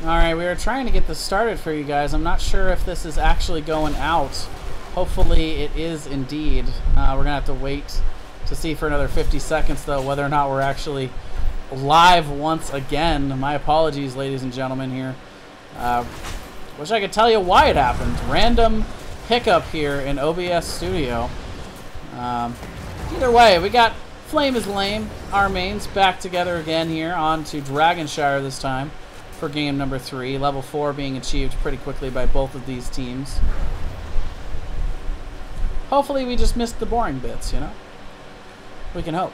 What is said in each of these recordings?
Alright, we are trying to get this started for you guys. I'm not sure if this is actually going out. Hopefully it is indeed. We're going to have to wait to see for another 50 seconds, though, whether or not we're actually live once again. My apologies, ladies and gentlemen, here. Wish I could tell you why it happened. Random hiccup here in OBS Studio. Either way, we got Flame is Lame, our mains, back together again here on to Dragonshire this time for game number 3. Level 4 being achieved pretty quickly by both of these teams. Hopefully we just missed the boring bits, you know? We can hope.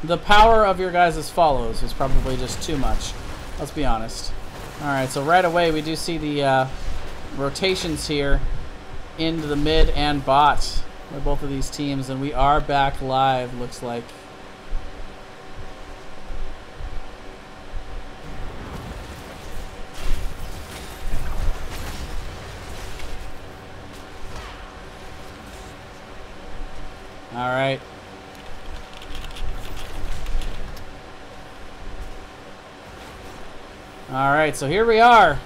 The power of your guys' follows is probably just too much. Let's be honest. Alright, so right away we do see the rotations here into the mid and bot by both of these teams, and we are back live, looks like. Alright. Alright, so here we are.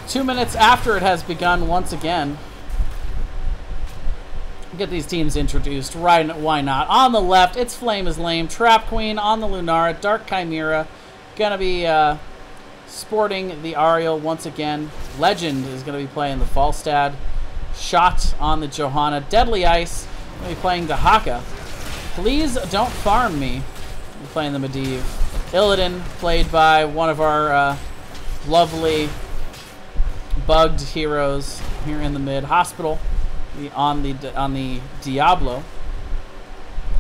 2 minutes after it has begun once again. Get these teams introduced. Right, why not? On the left, it's Flame is Lame. Trap Queen on the Lunara. Dark Chimera. Gonna be sporting the Ariel once again. Legend is gonna be playing the Falstad. Shot on the Johanna. Deadly Ice. Gonna be playing the Haka. Please don't farm me. We're playing the Medivh. Illidan, played by one of our lovely bugged heroes here in the mid. Hospital on the Diablo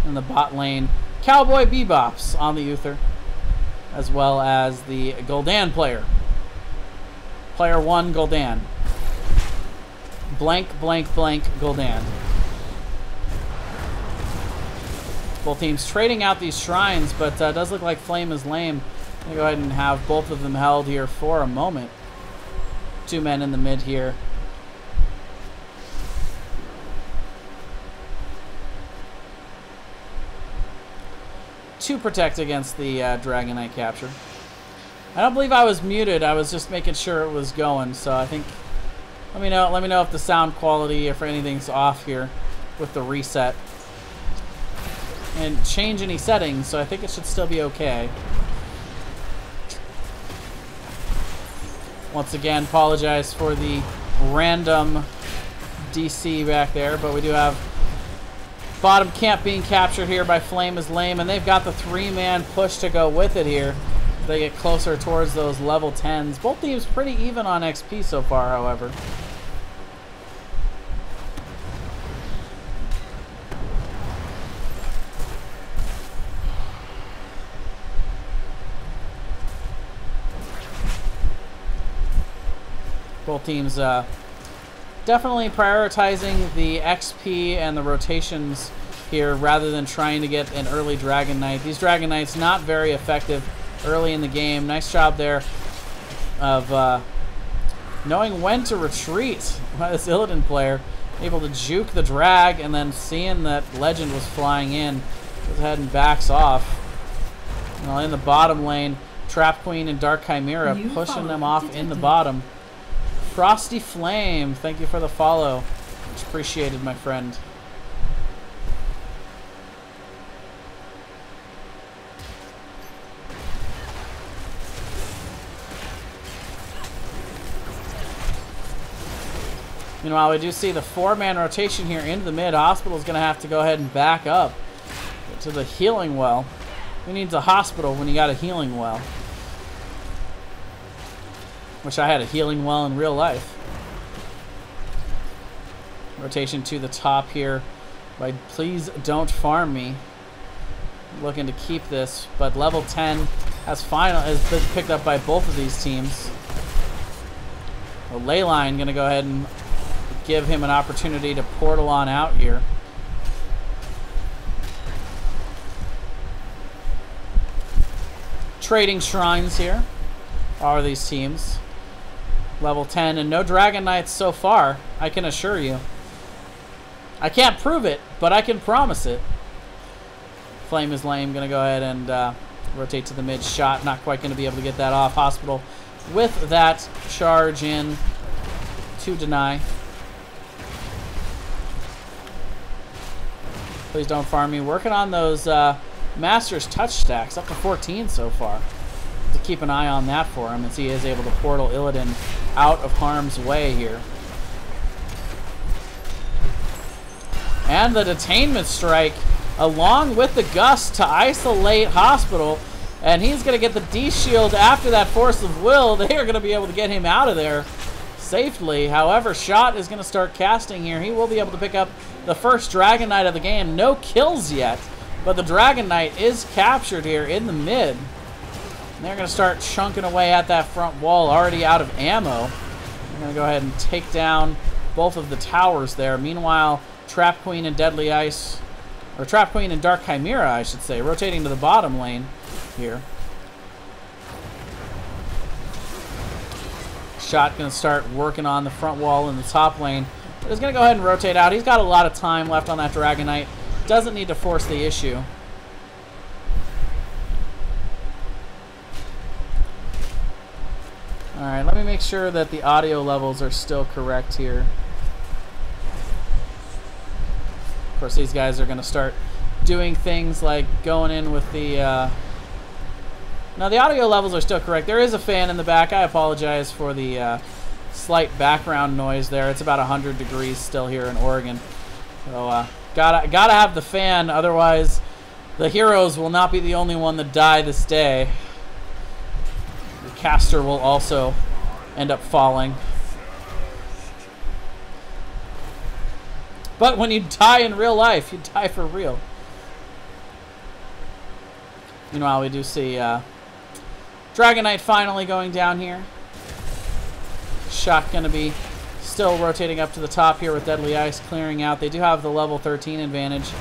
in the bot lane. Cowboy Bebops on the Uther, as well as the Gul'dan player. Player 1 Gul'dan. Blank, blank, blank Gul'dan. Both teams trading out these shrines, but it does look like Flame is Lame. I'm going to go ahead and have both of them held here for a moment. 2 men in the mid here. To protect against the Dragon Knight capture. I don't believe I was muted. I was just making sure it was going. So I think, let me know if the sound quality, if anything's off here with the reset. And change any settings, so I think it should still be okay. Once again, apologize for the random DC back there, but we do have bottom camp being captured here by Flame is Lame, and they've got the 3-man push to go with it here. They get closer towards those level 10s. Both teams pretty even on XP so far, however. Both teams definitely prioritizing the XP and the rotations here rather than trying to get an early Dragon Knight. These Dragon Knights not very effective early in the game. Nice job there of knowing when to retreat by this Illidan player. Able to juke the drag, and then seeing that Legend was flying in, goes ahead and backs off. Well, in the bottom lane, Trap Queen and Dark Chimera pushing them off in the bottom. Frosty Flame, thank you for the follow. Much appreciated, my friend. Meanwhile, we do see the 4-man rotation here into the mid. Hospital's going to have to go ahead and back up to the healing well. Who needs a hospital when you got a healing well? Wish I had a healing well in real life. Rotation to the top here. By please don't farm me. Looking to keep this, but level 10 has been picked up by both of these teams. The Leyline going to go ahead and give him an opportunity to portal on out here. Trading shrines here are these teams. Level 10, and no Dragon Knights so far, I can assure you. I can't prove it, but I can promise it. Flame is lame. Going to go ahead and rotate to the mid shot. Not quite going to be able to get that off. Hospital with that charge in to deny. Please don't farm me. Working on those Master's touch stacks. Up to 14 so far. To keep an eye on that for him as he is able to portal Illidan out of harm's way here. And the detainment strike along with the gust to isolate Hospital, and he's going to get the D-shield after that force of will. They are going to be able to get him out of there safely. However, Shot is going to start casting here. He will be able to pick up the first Dragon Knight of the game. No kills yet, but the Dragon Knight is captured here in the mid. And they're going to start chunking away at that front wall, already out of ammo. They're going to go ahead and take down both of the towers there. Meanwhile, Trap Queen and Deadly Ice, or Trap Queen and Dark Chimera, I should say, rotating to the bottom lane here. Shot going to start working on the front wall in the top lane. But he's going to go ahead and rotate out. He's got a lot of time left on that Dragon Knight. Doesn't need to force the issue. Alright, let me make sure that the audio levels are still correct here. Of course, these guys are going to start doing things like going in with the... Now, the audio levels are still correct. There is a fan in the back. I apologize for the slight background noise there. It's about 100 degrees still here in Oregon. So, gotta have the fan, otherwise the heroes will not be the only one that die this day. The caster will also end up falling. But when you die in real life, you die for real. Meanwhile, we do see Dragon Knight finally going down here. Shot going to be still rotating up to the top here with Deadly Ice clearing out. They do have the level 13 advantage.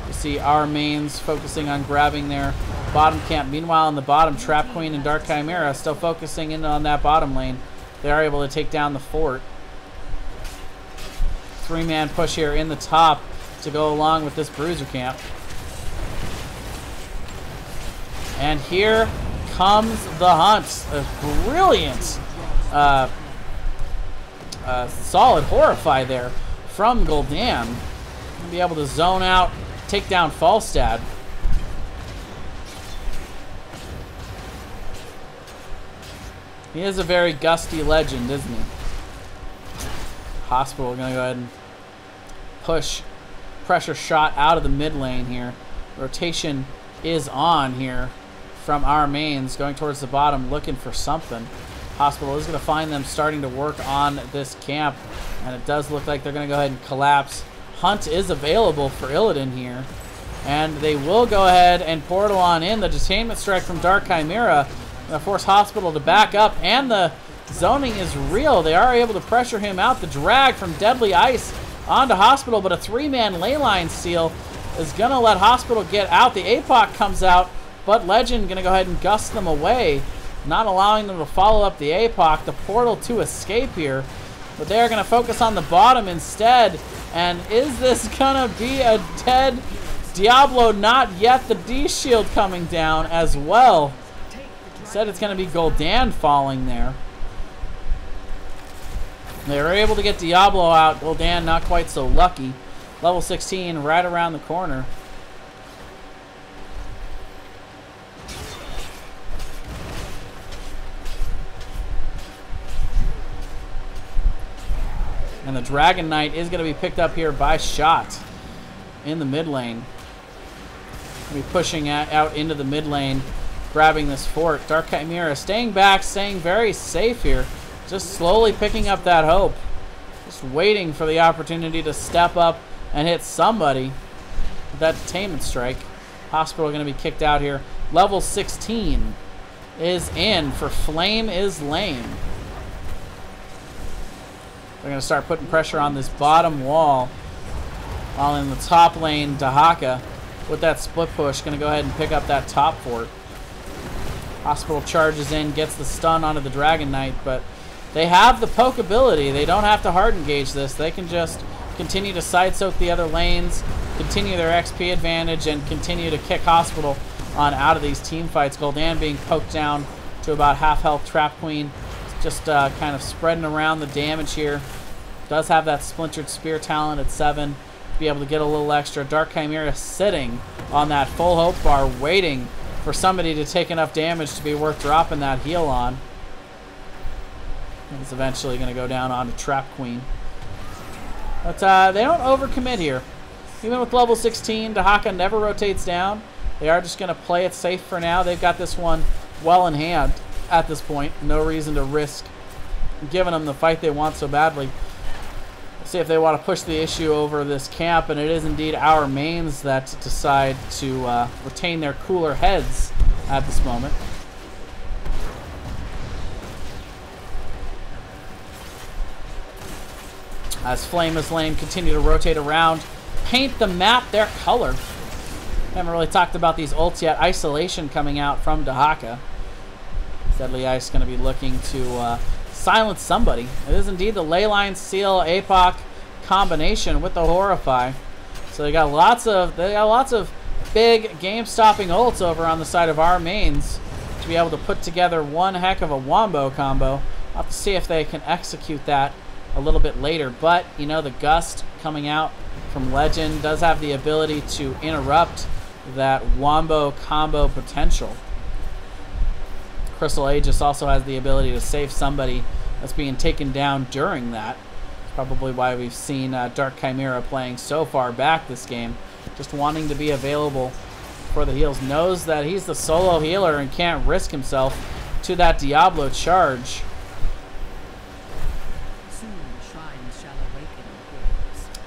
You see our mains focusing on grabbing their bottom camp. Meanwhile, in the bottom, Trap Queen and Dark Chimera still focusing in on that bottom lane. They are able to take down the fort. Three-man push here in the top to go along with this bruiser camp. And here comes the hunt. A brilliant, solid Horrify there from Gul'dan. Be able to zone out, take down Falstad. He is a very gusty legend, isn't he? Hospital going to go ahead and push pressure Shot out of the mid lane here. Rotation is on here from our mains, going towards the bottom, looking for something. Hospital is going to find them starting to work on this camp, and it does look like they're going to go ahead and collapse. Hunt is available for Illidan here, and they will go ahead and portal on in. The detainment strike from Dark Chimera going to force Hospital to back up, and the zoning is real. They are able to pressure him out. The drag from Deadly Ice onto Hospital, but a three-man leyline seal is going to let Hospital get out. The APOC comes out, but Legend going to go ahead and gust them away, not allowing them to follow up the APOC. The portal to escape here, but they're going to focus on the bottom instead. And is this going to be a dead Diablo? Not yet. The D-shield coming down as well. Said it's going to be Gul'dan falling there. They were able to get Diablo out. Gul'dan not quite so lucky. Level 16 right around the corner. And the Dragon Knight is going to be picked up here by Shot in the mid lane. Going to be pushing out into the mid lane, grabbing this fort. Dark Chimera staying back, staying very safe here. Just slowly picking up that hope. Just waiting for the opportunity to step up and hit somebody with that detainment strike. Hospital going to be kicked out here. Level 16 is in for Flame is Lame. They're going to start putting pressure on this bottom wall. While in the top lane, Dahaka, with that split push, going to go ahead and pick up that top fort. Hospital charges in, gets the stun onto the Dragon Knight, but They have the poke ability. They don't have to hard engage this. They can just continue to side soak the other lanes, continue their XP advantage, and continue to kick Hospital on out of these team fights. Gul'dan being poked down to about half health. Trap Queen just kind of spreading around the damage here. Does have that Splintered Spear talent at 7 to be able to get a little extra. Dark Chimera sitting on that full hope bar, waiting for somebody to take enough damage to be worth dropping that heal on. It's eventually going to go down onto Trap Queen. But they don't overcommit here. Even with level 16, Dahaka never rotates down. They are just going to play it safe for now. They've got this one well in hand at this point. No reason to risk giving them the fight they want so badly. Let's see if they want to push the issue over this camp, and it is indeed our mains that decide to retain their cooler heads at this moment. As Flame is Lame continue to rotate around, paint the map their color. Haven't really talked about these ults yet. Isolation coming out from Dahaka. Deadly Ice going to be looking to silence somebody. It is indeed the Leyline Seal APOC combination with the Horrify. So they got lots of big game-stopping ults over on the side of our mains to be able to put together one heck of a wombo combo. I'll have to see if they can execute that a little bit later, but you know, the Gust coming out from Legend does have the ability to interrupt that wombo combo potential. Crystal Aegis also has the ability to save somebody that's being taken down during that. It's probably why we've seen Dark Chimera playing so far back this game, just wanting to be available for the heals. Knows that he's the solo healer and can't risk himself to that Diablo charge.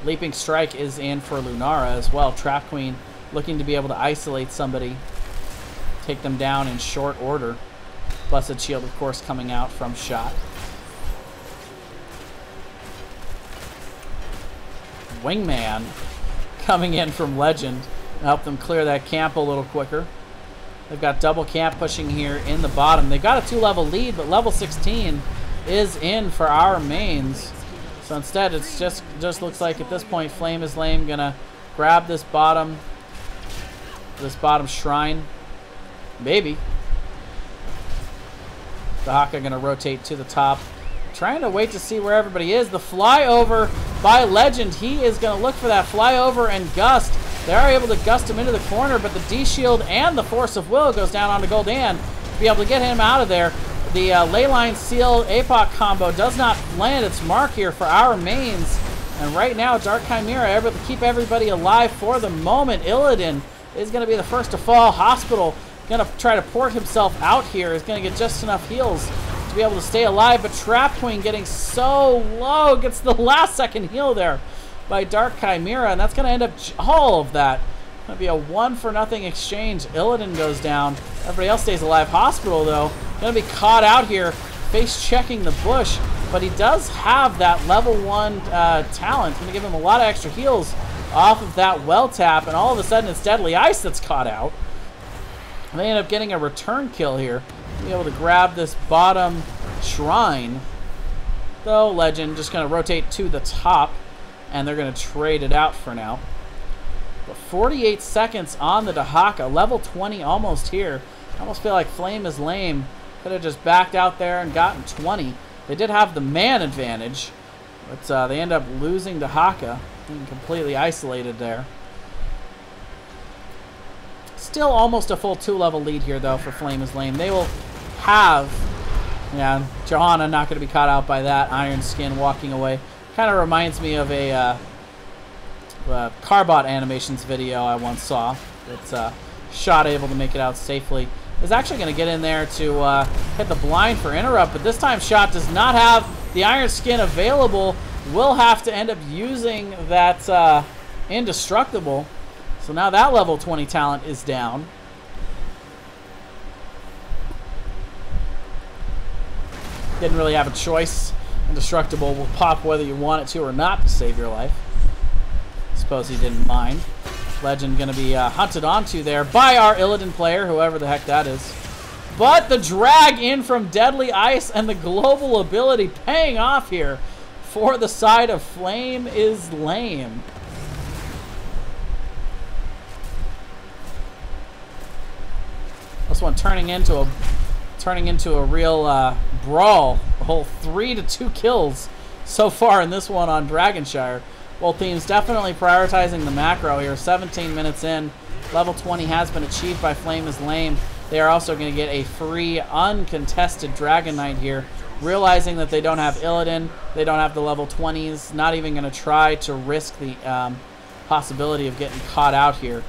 Leaping Strike is in for Lunara as well. Trap Queen looking to be able to isolate somebody, take them down in short order. Blessed Shield, of course, coming out from Shot. Wingman coming in from Legend to help them clear that camp a little quicker. They've got double camp pushing here in the bottom. They've got a 2-level lead, but level 16 is in for our mains. So instead, it's just looks like at this point, Flame is Lame gonna grab this bottom shrine. Maybe. Dahaka gonna rotate to the top, trying to wait to see where everybody is. The flyover by Legend. He is gonna look for that flyover and Gust. They are able to gust him into the corner, but the D shield and the Force of Will goes down onto Gul'dan to be able to get him out of there. The Leyline Seal APOC combo does not land its mark here for our mains. And right now, Dark Chimera able to keep everybody alive for the moment. Illidan is going to be the first to fall. Hospital going to try to port himself out here. Is going to get just enough heals to be able to stay alive. But Trap Queen getting so low. Gets the last second heal there by Dark Chimera. And that's going to end up all of that. Going to be a 1-for-0 exchange. Illidan goes down. Everybody else stays alive. Hospital, though, going to be caught out here, face checking the bush. But he does have that level 1 talent. Going to give him a lot of extra heals off of that well tap. And all of a sudden, it's Deadly Ice that's caught out. And they end up getting a return kill here. Be able to grab this bottom shrine. Though Legend just going to rotate to the top. And they're going to trade it out for now. But 48 seconds on the Dahaka. Level 20 almost here. I almost feel like Flame is Lame. Could have just backed out there and gotten 20. They did have the man advantage. But they end up losing Dahaka. Being completely isolated there. Still almost a full 2-level lead here, though, for Flame is Lame. They will have... Yeah, Johanna not going to be caught out by that. Iron Skin walking away. Kind of reminds me of a... Carbot Animations video I once saw. It's Shot able to make it out safely. Is actually going to get in there to hit the blind for interrupt, but this time Shot does not have the Iron Skin available. Will have to end up using that Indestructible. So now that level 20 talent is down. Didn't really have a choice. Indestructible will pop whether you want it to or not to save your life. Suppose he didn't mind. Legend going to be hunted onto there by our Illidan player, whoever the heck that is. But the drag in from Deadly Ice and the global ability paying off here for the side of Flame is Lame. This one turning into a real brawl. A whole 3 to 2 kills so far in this one on Dragonshire. Both teams definitely prioritizing the macro here. 17 minutes in. Level 20 has been achieved by Flame is Lame. They are also going to get a free, uncontested Dragon Knight here. Realizing that they don't have Illidan, they don't have the level 20s, not even going to try to risk the possibility of getting caught out here.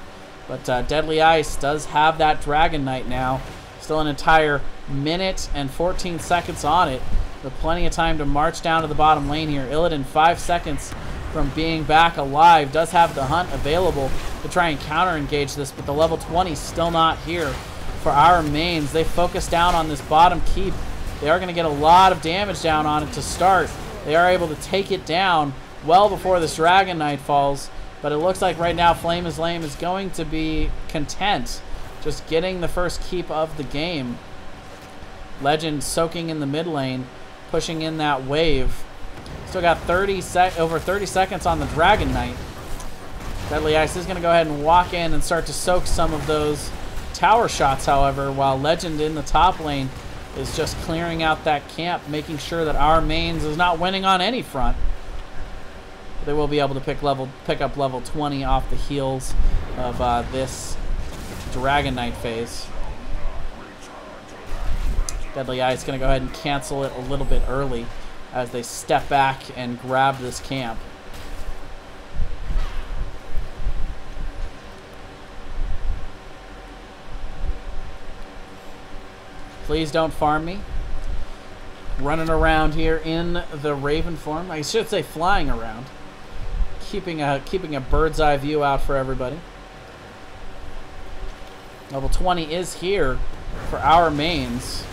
But Deadly Ice does have that Dragon Knight now. Still an entire minute and 14 seconds on it. With plenty of time to march down to the bottom lane here. Illidan 5 seconds from being back alive. Does have the hunt available to try and counter-engage this, but the level 20 still not here for our mains. They focus down on this bottom keep. They are going to get a lot of damage down on it to start. They are able to take it down well before this Dragon Knight falls, but it looks like right now Flame is Lame is going to be content just getting the first keep of the game. Legend soaking in the mid lane, pushing in that wave. Still got over 30 seconds on the Dragon Knight. Deadly Ice is going to go ahead and walk in and start to soak some of those tower shots, however, while Legend in the top lane is just clearing out that camp, making sure that our mains is not winning on any front. They will be able to pick up level 20 off the heels of this Dragon Knight phase. Deadly Ice going to go ahead and cancel it a little bit early as they step back and grab this camp. Please don't farm me. Running around here in the Raven form. I should say flying around. Keeping a bird's eye view out for everybody. Level 20 is here for our mains.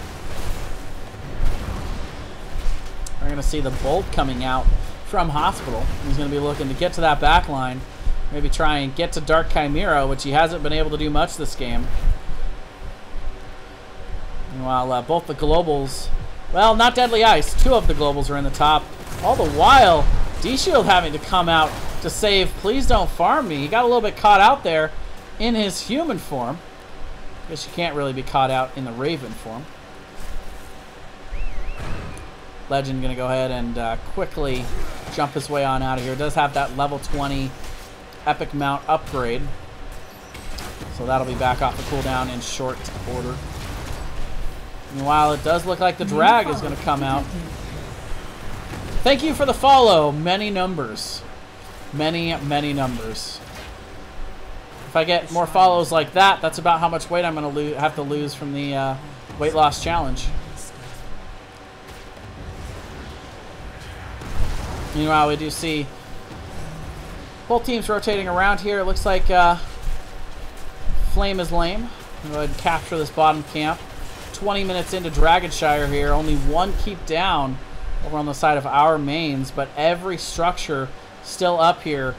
We're going to see the Bolt coming out from Hospital. He's going to be looking to get to that back line. Maybe try and get to Dark Chimera, which he hasn't been able to do much this game. Meanwhile, both the globals, well, not Deadly Ice, 2 of the globals are in the top. All the while, D-Shield having to come out to save Please Don't Farm Me. He got a little bit caught out there in his human form. Guess you can't really be caught out in the Raven form. Legend going to go ahead and quickly jump his way on out of here. Does have that level 20 Epic Mount upgrade. So that'll be back off the cooldown in short order. Meanwhile, it does look like the drag is going to come out. Thank you for the follow. Many numbers. Many, many numbers. If I get more follows like that, that's about how much weight I'm going to have to lose from the weight loss challenge. Meanwhile, we do see both teams rotating around here. It looks like Flame is Lame. Go ahead and capture this bottom camp. 20 minutes into Dragonshire here. Only 1 keep down over on the side of our mains, but every structure still up here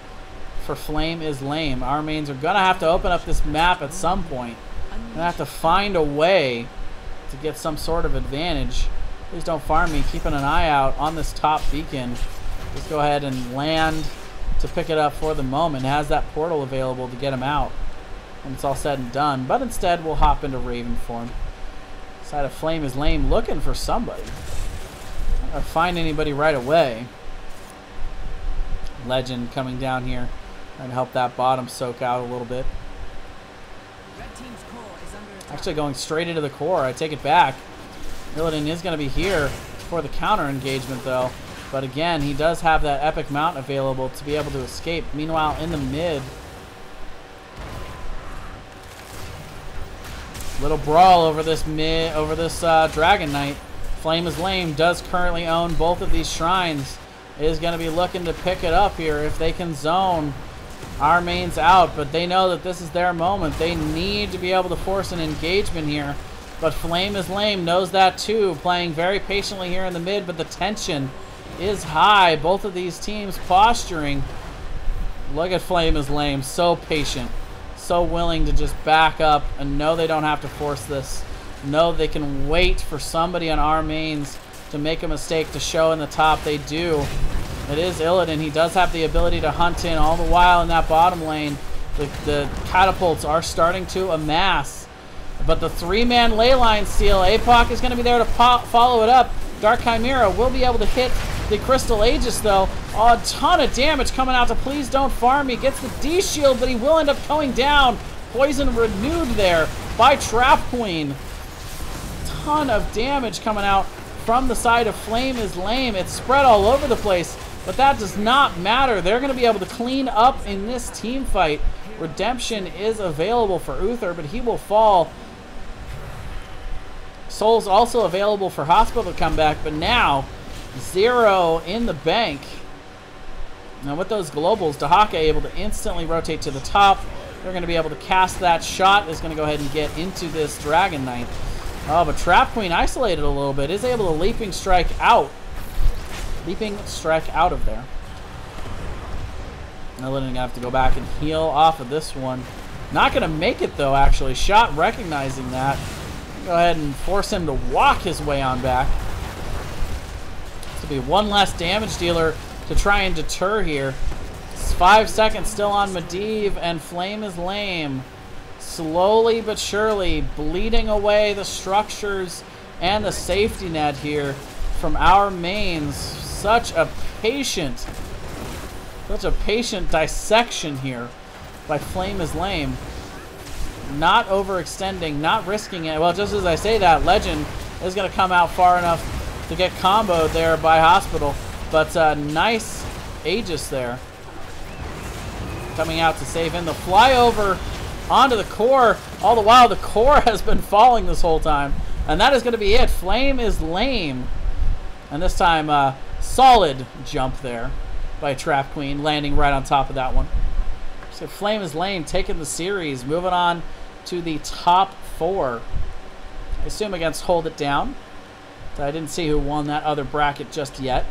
for Flame is Lame. Our mains are going to have to open up this map at some point. They're going to have to find a way to get some sort of advantage. Please don't farm me. Keeping an eye out on this top beacon. Just go ahead and land to pick it up for the moment. It has that portal available to get him out when it's all said and done. But instead, we'll hop into Raven form. Side of Flame is Lame, looking for somebody. Not gonna find anybody right away. Legend coming down here and help that bottom soak out a little bit. Actually going straight into the core. I take it back. Illidan is going to be here for the counter engagement though. But again, he does have that Epic Mount available to be able to escape. Meanwhile, in the mid, little brawl over this Dragon Knight. Flame is Lame does currently own both of these shrines. Is going to be looking to pick it up here if they can zone our mains out, but they know that this is their moment. They need to be able to force an engagement here, but Flame is Lame knows that too, playing very patiently here in the mid, but the tension is high. Both of these teams posturing. Look at Flame is Lame, so patient, so willing to just back up and know they don't have to force this No, they can wait for somebody on our mains to make a mistake to show in the top. They do. It is Illidan. He does have the ability to hunt in all the while in that bottom lane. The catapults are starting to amass. But the 3-man leyline seal, APOC is going to be there to follow it up. Dark Chimera will be able to hit the Crystal Aegis, though. Oh, a ton of damage coming out to Please Don't Farm Me. Gets the D-shield, but he will end up going down. Poison renewed there by Trap Queen. Ton of damage coming out from the side of Flame is Lame. It's spread all over the place, but that does not matter. They're going to be able to clean up in this team fight. Redemption is available for Uther, but he will fall. Soul's also available for Hospital to come back, but now 0 in the bank. Now with those globals, Dahaka able to instantly rotate to the top. They're going to be able to cast that shot. Is going to go ahead and get into this Dragon Knight. Oh, but Trap Queen isolated a little bit. Is able to Leaping Strike out. Leaping Strike out of there. Illidan going to have to go back and heal off of this one. Not going to make it, though, actually. Shot recognizing that. Go ahead and force him to walk his way on back. This will be one less damage dealer to try and deter here. It's 5 seconds still on Medivh, and Flame is Lame. Slowly but surely bleeding away the structures and the safety net here from our mains. Such a patient dissection here by Flame is Lame. Not overextending, not risking it. Well, just as I say that, Legend is going to come out far enough to get comboed there by Hospital. But nice Aegis there. Coming out to save in the flyover onto the core. All the while, the core has been falling this whole time. And that is going to be it. Flame is Lame. And this time, solid jump there by Trap Queen, landing right on top of that one. So Flame is Lame taking the series, moving on to the top 4. I assume against Hold It Down. I didn't see who won that other bracket just yet.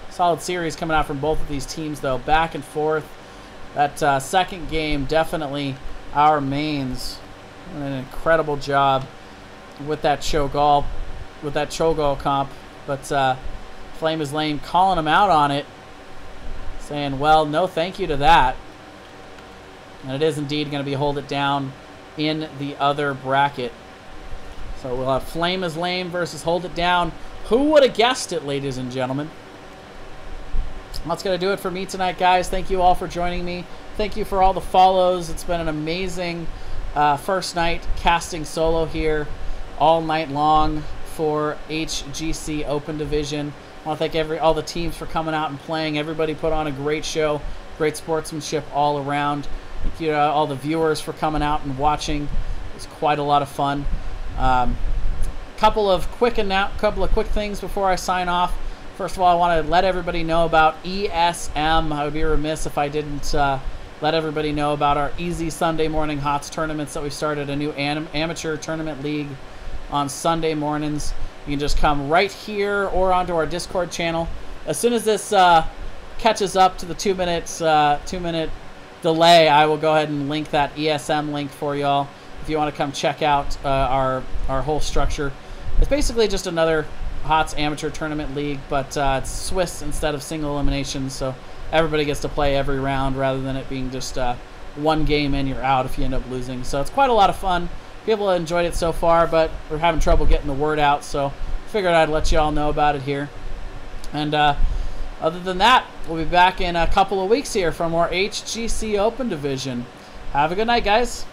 Solid series coming out from both of these teams, though. Back and forth. That second game, definitely our mains. An incredible job with that Cho'Gall comp. But Flame is Lame calling him out on it. Saying, well, no thank you to that. And it is indeed going to be Hold It Down in the other bracket. So we'll have Flame is Lame versus Hold It Down. Who would have guessed it, ladies and gentlemen? That's going to do it for me tonight, guys. Thank you all for joining me. Thank you for all the follows. It's been an amazing first night casting solo here all night long for HGC Open Division. I want to thank all the teams for coming out and playing. Everybody put on a great show, great sportsmanship all around. Thank you to all the viewers for coming out and watching. It was quite a lot of fun. Couple of quick things before I sign off. First of all, I want to let everybody know about ESM. I would be remiss if I didn't let everybody know about our Easy Sunday Morning HOTS tournaments that we started, a new amateur tournament league on Sunday mornings. You can just come right here or onto our Discord channel. As soon as this catches up to the 2 minute delay, I will go ahead and link that ESM link for y'all if you want to come check out our whole structure. It's basically just another HOTS amateur tournament league, but it's Swiss instead of single elimination, so everybody gets to play every round rather than it being just one game in, you're out if you end up losing. So it's quite a lot of fun. People have enjoyed it so far, but we're having trouble getting the word out, so figured I'd let you all know about it here. And other than that, we'll be back in a couple of weeks here for more HGC Open Division. Have a good night, guys.